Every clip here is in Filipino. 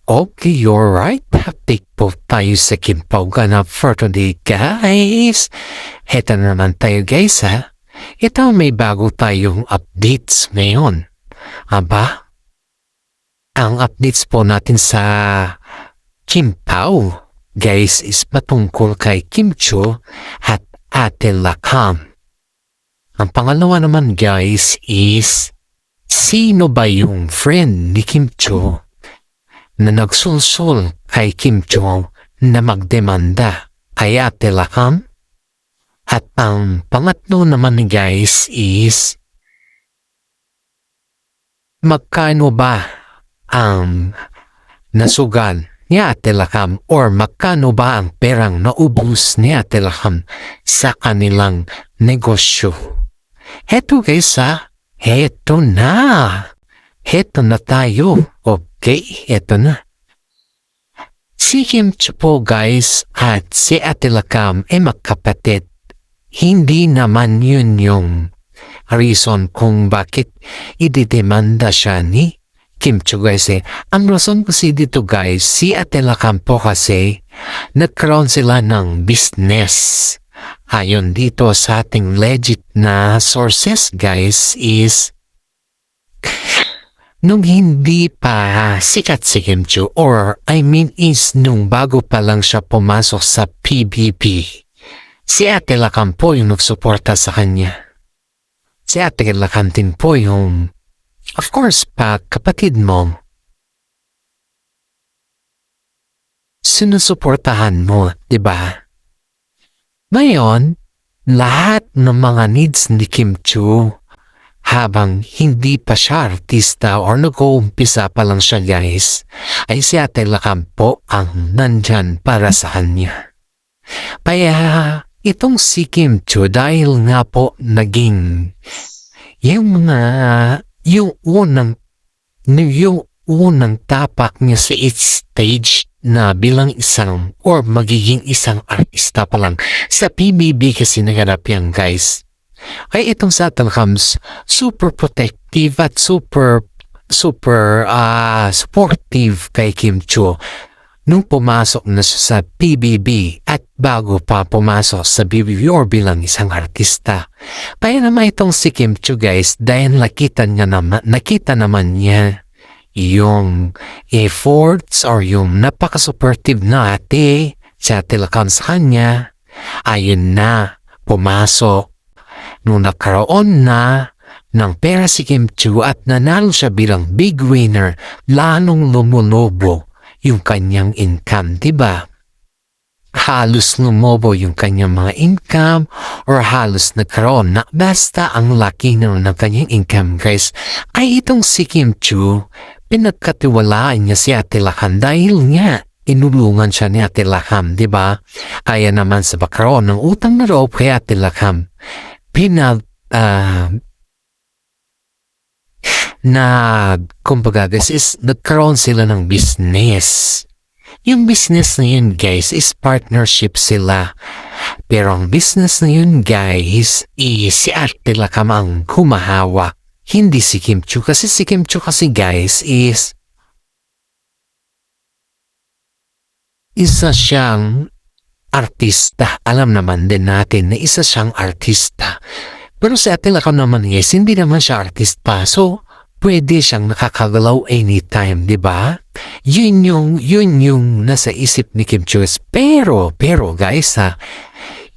Okay, you're right. Update po tayo sa Kimpaw Ganap for today, guys. Heto na naman tayo, guys, ha. Ito may bago tayong updates ngayon. Aba, ang updates po natin sa Kimpaw, guys, is patungkol kay Kim Chiu at Ate Lakam. Ang pangalawa naman, guys, is sino ba yung friend ni Kim Chiu na nagsulsul kay Kim Chiu na magdemanda kay Ate Lakam? At ang pangatlo naman, guys, is magkano ba ang nasugal ni Ate Lakam or magkano ba ang perang naubos ni Ate Lakam sa kanilang negosyo? Heto, guys, ha? Heto na tayo. Okay, eto na. Si Kim Chiu po, guys, at si Ate Lakam ay magkapatid. Hindi naman yun yung reason kung bakit ididemanda siya ni Kim Chiu, guys. Ang rason kasi dito, guys, si Ate Lakam po kasi nagkaroon sila ng business. Ayon dito sa ating legit na sources, guys, is nung hindi pa sikat si Kim Chiu, or I mean is nung bago pa lang siya pumasok sa PBB, si Ate Lakam po yung nagsuporta sa kanya. Si Ate Lakam din po yung, of course, kapatid mo, sinusuportahan mo, diba? Ngayon, lahat ng mga needs ni Kim Chiu habang hindi pa siya artista or nag-uumpisa pa lang siya, guys, ay si Ate Lakam po ang nandyan para sa kanya. Kaya itong si Kim Chiu, dahil nga po naging yung unang tapak niya sa stage na bilang isang or magiging isang artista pa lang sa PBB kasi naganap yan, guys. Kaya itong sa Ate Lakam super protective at super supportive kay Kim Chiu nung pumasok na siya sa PBB at bago pa pumasok sa BBB or bilang isang artista. Kaya naman itong si Kim Chiu, guys, dahil nakita naman niya yung efforts or yung napaka-supportive na ate sa Ate Lakam sa kanya, ayun na, pumasok. Nung nagkaroon na ng pera si Kim Chiu at nanalo siya bilang big winner, lalong lumulobo yung kanyang income, diba? Halos lumobo yung kanyang mga income or halos nagkaroon na basta ang laki na ng kanyang income, guys. Ay itong si Kim Chiu, pinagkatiwalaan niya si Ate Lakam dahil nga inulungan siya ni Ate Lakam, diba? Kaya naman sa pagkaroon ng utang na loob kay Ate Lakam, kumbaga, guys, is nagkaroon sila ng business. Yung business na yun, guys, is partnership sila. Pero ang business na yun, guys, is si Ate Lakam ang humahawak. Hindi si Kim Chiu. Kasi si Kim Chiu kasi, guys, is isa siyang artista. Alam naman din natin na isa siyang artista. Pero si Ate Lakam naman, guys, hindi naman siya artista. So, pwede siyang nakakagalaw anytime, di ba? Yun yung nasa isip ni Kim Chiu. Pero, guys,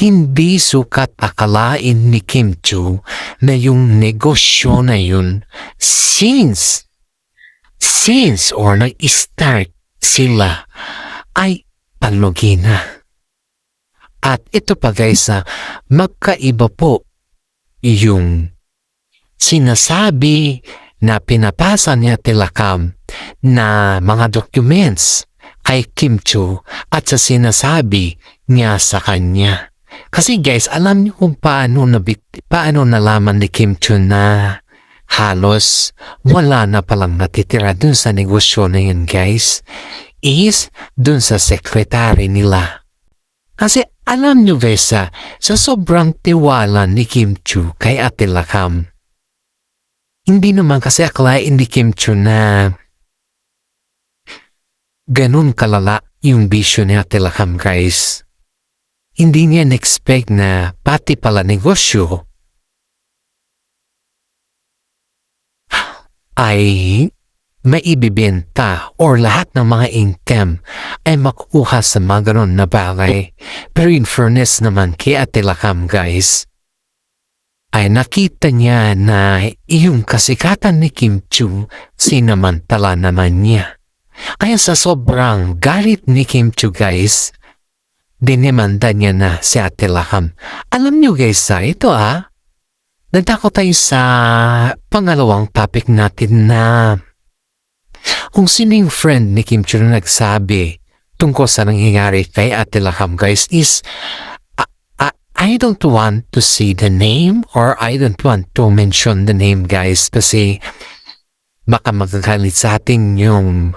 hindi sukat akalain ni Kim Chiu na yung negosyo na yun since or nag-start sila ay palugi na. At ito pa, guys, magkaiba po yung sinasabi na pinapasa ni Ate Lakam na mga documents kay Kim Chiu at sa sinasabi niya sa kanya. Kasi, guys, alam niyo kung paano nalaman ni Kim Chiu na halos wala na palang natitira dun sa negosyo na yun, guys, is dun sa secretary nila. Kasi alam niyo, guys, sa sobrang tiwala ni Kim Chiu kay Ate Lakam, hindi naman kasi akalain ni Kim Chiu na ganun kalala yung bisyo ni Ate Lakam guys. Hindi niya na-expect na pati pala negosyo ay maibibenta or lahat ng mga income ay makukuha sa mga ganun na bagay. Pero in fairness naman kay Ate Lakam guys, ay nakita niya na yung kasikatan ni Kim Chiu sinamantala naman niya. Kaya sa sobrang galit ni Kim Chiu guys, dinemanda niya na si Ate Lakam. Alam niyo guys ito dadako tayo sa pangalawang topic natin na kung sino yung friend ni Kim Chiu na nagsabi tungkol sa nangyayari kay Ate Lakam guys is I don't want to say the name or I don't want to mention the name guys kasi baka magagalit sa atin yung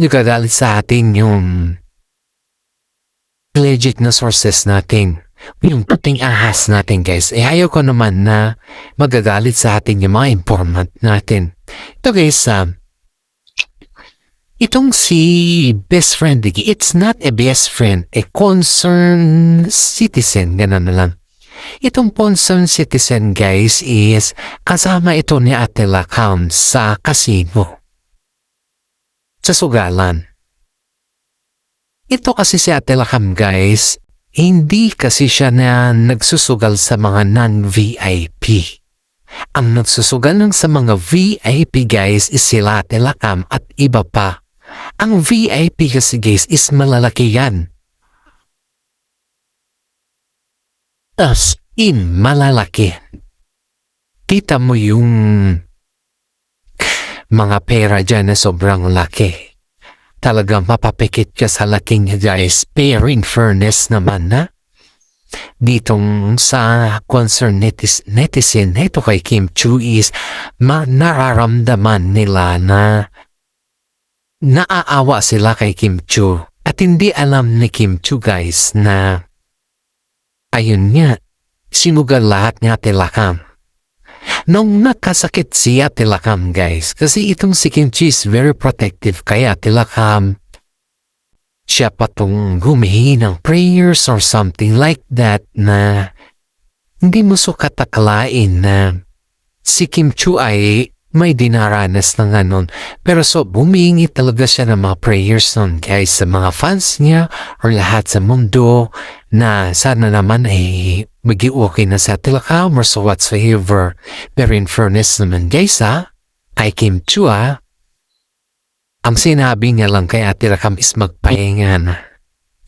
nagagalit sa atin yung legit na sources natin. Yung puting ahas natin guys, ayaw ko naman na magagalit sa atin yung mga informant natin. Ito guys, itong si best friend, it's not a best friend, a concerned citizen, gano'n na lang. Itong concerned citizen guys is kasama ito ni Ate Lakam sa casino, sa sugalan. Ito kasi si Ate Lakam guys, hindi kasi siya na nagsusugal sa mga non-VIP. Ang nagsusugal lang sa mga VIP guys is sila Ate Lakam at iba pa. Ang VIP kasi guys is malalaki yan. As in malalaki. Kita mo yung mga pera dyan na sobrang laki. Talagang mapapikit ka sa laki niya guys. Pero in fairness naman na ditong sa concern netizen ito kay Kim Chiu is nararamdaman nila na naaawa sila kay Kim Chiu at hindi alam ni Kim Chiu guys na ayun nga, sinugal lahat ni Ate Lakam. Nung nakasakit si Ate Lakam guys, kasi itong si Kim Chiu is very protective kay Ate Lakam. Siya pa tong humihingi ng prayers or something like that na hindi mo sukat akalain na si Kim Chiu ay may dinaranas ng ganon. Pero so bumingi talaga siya ng mga prayers nun guys sa mga fans niya or lahat sa mundo na sana naman ay mag-i-okay na sa Ate Lakam or so whatsoever. Pero in fairness naman guys kay Kim Chiu ang sinabi niya lang kay Ate Lakam is magpahinga na.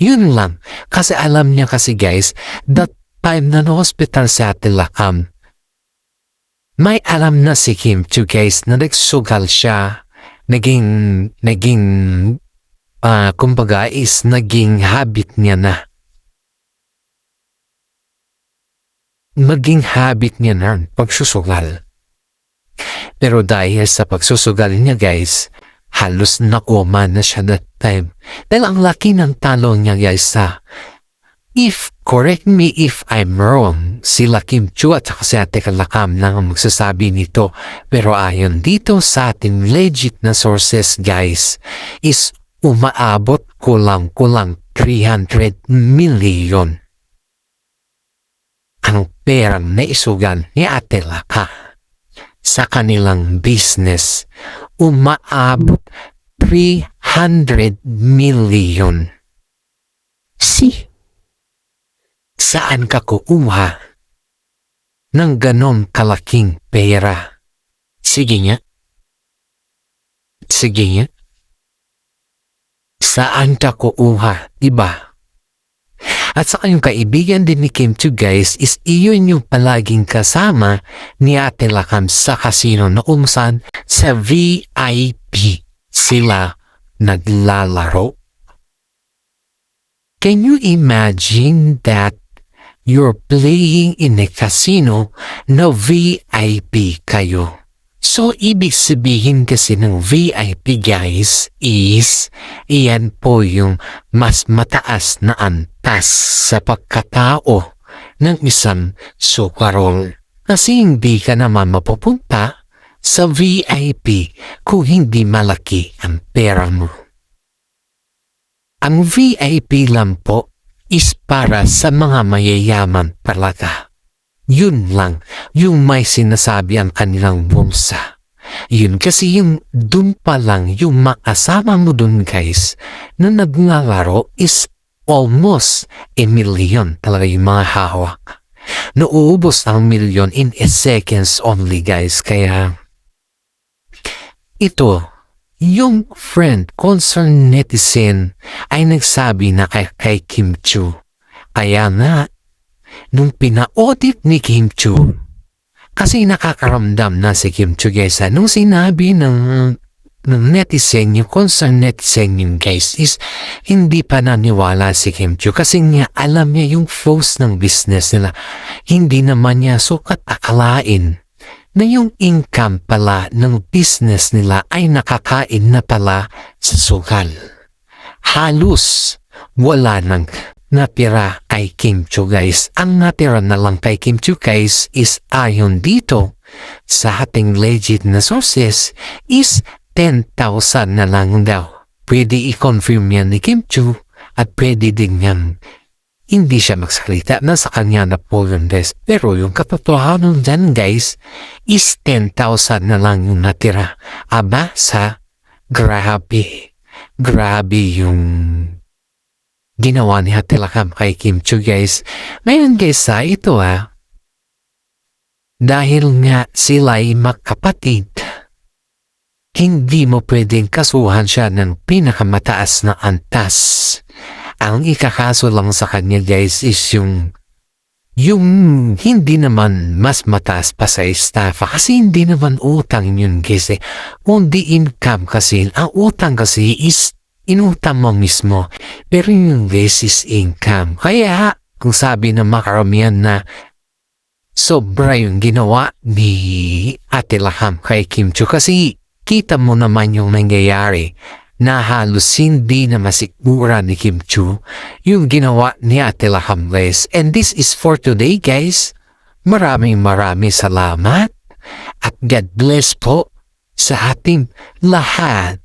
Yun lang. Kasi alam niya kasi guys, that time na hospital si Ate Lakam, may alam na si Kim Chiu guys na nagsugal siya. Kumbaga is naging habit niya na. Maging habit niya na pagsusugal. Pero dahil sa pagsusugal niya guys, halos nakoma na siya that time. Dahil ang laki ng talo niya guys correct me if I'm wrong, sila Kim Chiu at saka si Ate Lakam lang ang magsasabi nito. Pero ayon dito sa ating legit na sources guys, is umaabot kulang-kulang 300 million. Ang perang naisugan ni Ate Lakam sa kanilang business, umaabot 300 million. Saan ka kukuha ng ganon kalaking pera? Sige nga. Saan ka kukuha, diba? At saka yung kaibigan din ni Kim Chiu guys is iyon yung palaging kasama ni Ate Lakam sa casino na kung saan sa VIP sila naglalaro. Can you imagine that you're playing in a casino na VIP kayo? So, ibig sabihin kasi ng VIP guys is iyan po yung mas mataas na antas sa pagkatao ng isang sukarol. Kasi hindi ka naman mapupunta sa VIP kung hindi malaki ang pera mo. Ang VIP lang po is para sa mga mayayaman talaga. Yun lang, yung may sinasabi ang kanilang bulsa. Yun kasi yung dun pa lang yung makasama mo dun guys na naglalaro is almost a million talaga yung mga hawak. Nauubos ang million in a seconds only guys. Kaya ito, yung friend concerned netizen ay nagsabi na kay Kim Chiu. Kaya nga, nung pina-audit ni Kim Chiu, kasi nakakaramdam na si Kim Chiu guys, nung sinabi ng netizen, yung concerned netizen yung guys is hindi pa naniwala si Kim Chiu kasi nga alam niya yung flows ng business nila. Hindi naman niya sukat akalain na yung income pala ng business nila ay nakakain na pala sa sugal. Halos wala nang natira kay Kim Chiu guys. Ang natira na lang kay Kim Chiu guys is ayon dito sa ating legit na sources is 10,000 na lang daw. Pwede i-confirm yan ni Kim Chiu at pwede din yan hindi siya magsalita na sa kanya na po yun guys. Pero yung katotohanan dyan guys is 10,000 na lang yung natira. Aba sa grabe. Grabe yung ginawa ni Hatilakam kay Kim Chiu guys. Ngayon guys ito dahil nga sila ay magkapatid, hindi mo pwedeng kasuhan siya ng pinakamataas na antas. Ang ikakaso lang sa kanya guys is yung hindi naman mas mataas pa sa estafa kasi hindi naman utang yun guys kundi income kasi. Ang utang kasi is inutang mo mismo. Pero yung guys is income. Kaya kung sabi ng makaramihan na sobra yung ginawa ni Ate Laham kay Kim Chiu kasi kita mo naman yung nangyayari na halos hindi na masigura ni Kim Chiu yung ginawa ni Ate Laham guys. And this is for today guys. Maraming salamat at God bless po sa ating lahat.